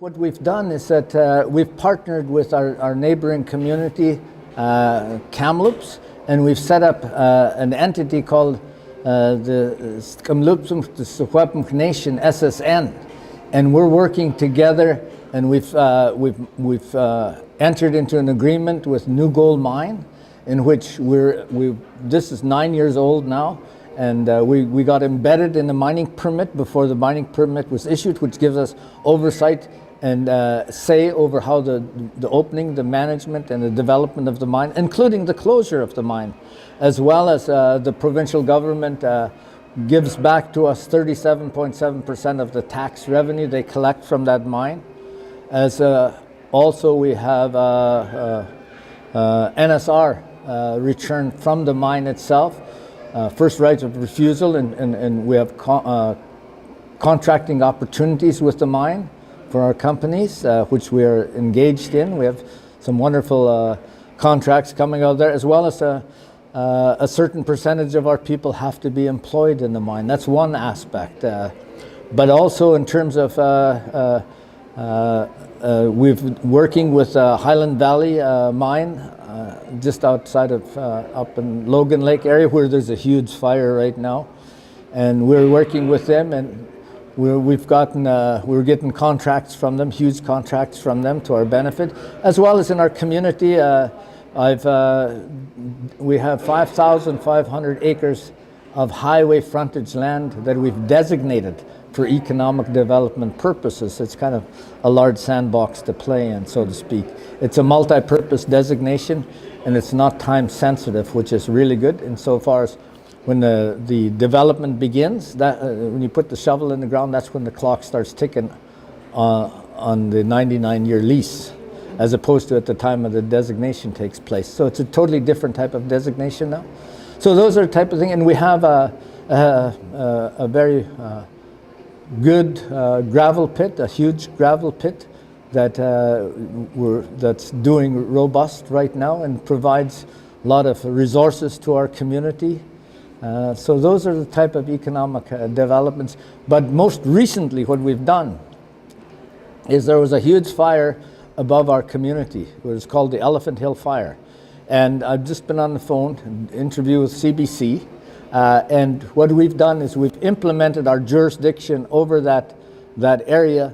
What we've done is that we've partnered with our neighboring community, Kamloops, and we've set up an entity called the Kamloops Nation SSN, and we're working together. And we've entered into an agreement with New Gold Mine, in which this is 9 years old now, and we got embedded in the mining permit before the mining permit was issued, which gives us oversight and say over how the opening, the management, and the development of the mine, including the closure of the mine, as well as the provincial government gives back to us 37.7% of the tax revenue they collect from that mine. As also we have NSR return from the mine itself, first right of refusal, and we have contracting opportunities with the mine for our companies, which we are engaged in. We have some wonderful contracts coming out there, as well as a certain percentage of our people have to be employed in the mine. That's one aspect. But also in terms of we've working with Highland Valley mine just outside of up in Logan Lake area, where there's a huge fire right now, and we're working with them, and we're getting contracts from them, huge contracts from them to our benefit, as well as in our community. We have 5,500 acres of highway frontage land that we've designated for economic development purposes. It's kind of a large sandbox to play in, so to speak. It's a multi-purpose designation, and it's not time sensitive, which is really good insofar as when the development begins, that when you put the shovel in the ground, that's when the clock starts ticking on the 99-year lease, as opposed to at the time of the designation takes place. So it's a totally different type of designation now. So those are the type of thing, and we have a very good gravel pit, a huge gravel pit that's doing robust right now and provides a lot of resources to our community. So those are the type of economic developments. But most recently, what we've done is there was a huge fire above our community. It was called the Elephant Hill Fire. And I've just been on the phone, an interview with CBC, and what we've done is we've implemented our jurisdiction over that area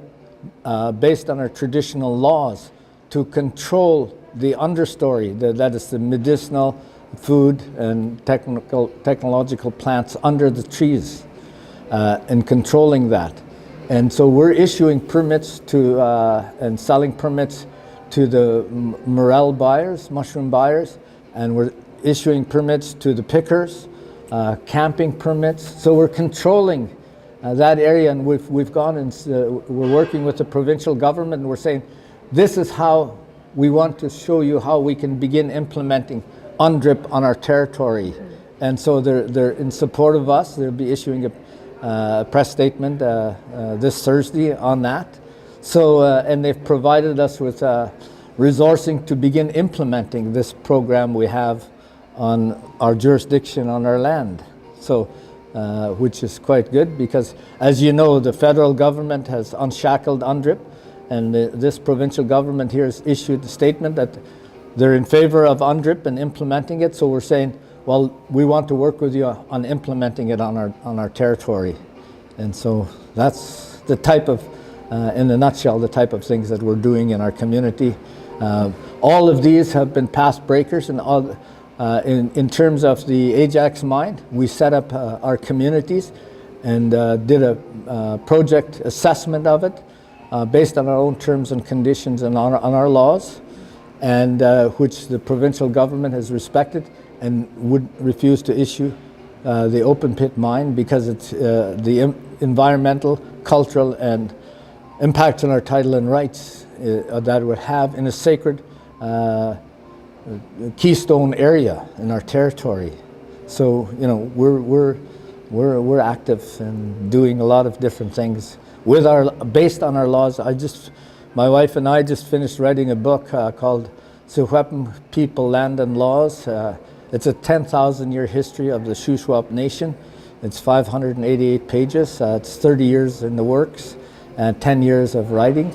based on our traditional laws to control the understory, that is the medicinal, food and technological plants under the trees, and controlling that. And so we're issuing permits to and selling permits to the morel buyers, mushroom buyers, and we're issuing permits to the pickers, camping permits. So we're controlling that area, and we've gone and we're working with the provincial government, and we're saying this is how we want to show you how we can begin implementing UNDRIP on our territory. And so they're in support of us. They'll be issuing a press statement this Thursday on that. So, and they've provided us with resourcing to begin implementing this program we have on our jurisdiction, on our land. So, which is quite good because, as you know, the federal government has unshackled UNDRIP, and this provincial government here has issued a statement that they're in favor of UNDRIP and implementing it. So we're saying, well, we want to work with you on implementing it on our territory. And so that's the type of, in a nutshell, the type of things that we're doing in our community. All of these have been past breakers, and all, in terms of the Ajax mine, we set up our communities and did a project assessment of it based on our own terms and conditions and on our laws, and which the provincial government has respected and would refuse to issue the open pit mine because it's the environmental, cultural, and impacts on our title and rights that would have in a sacred keystone area in our territory. So you know we're active and doing a lot of different things with based on our laws. My wife and I just finished writing a book called Shuswap People, Land and Laws. It's a 10,000-year history of the Shuswap Nation. It's 588 pages. It's 30 years in the works. 10 years of writing,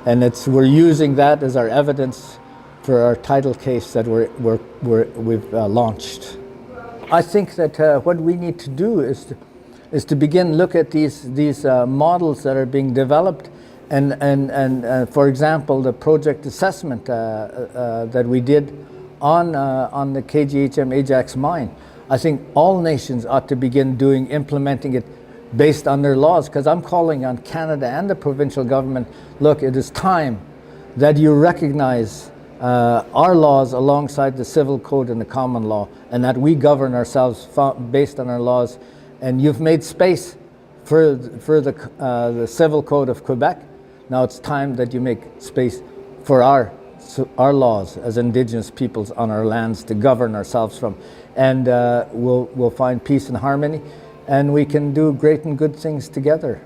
and we're using that as our evidence for our title case that we've launched. I think that what we need to do is to begin look at these models that are being developed, and for example, the project assessment that we did on the KGHM Ajax mine. I think all nations ought to begin implementing it based on their laws, because I'm calling on Canada and the provincial government, look, it is time that you recognize our laws alongside the civil code and the common law, and that we govern ourselves based on our laws. And you've made space for the civil code of Quebec. Now it's time that you make space for our laws as Indigenous peoples on our lands to govern ourselves from. And we'll find peace and harmony, and we can do great and good things together.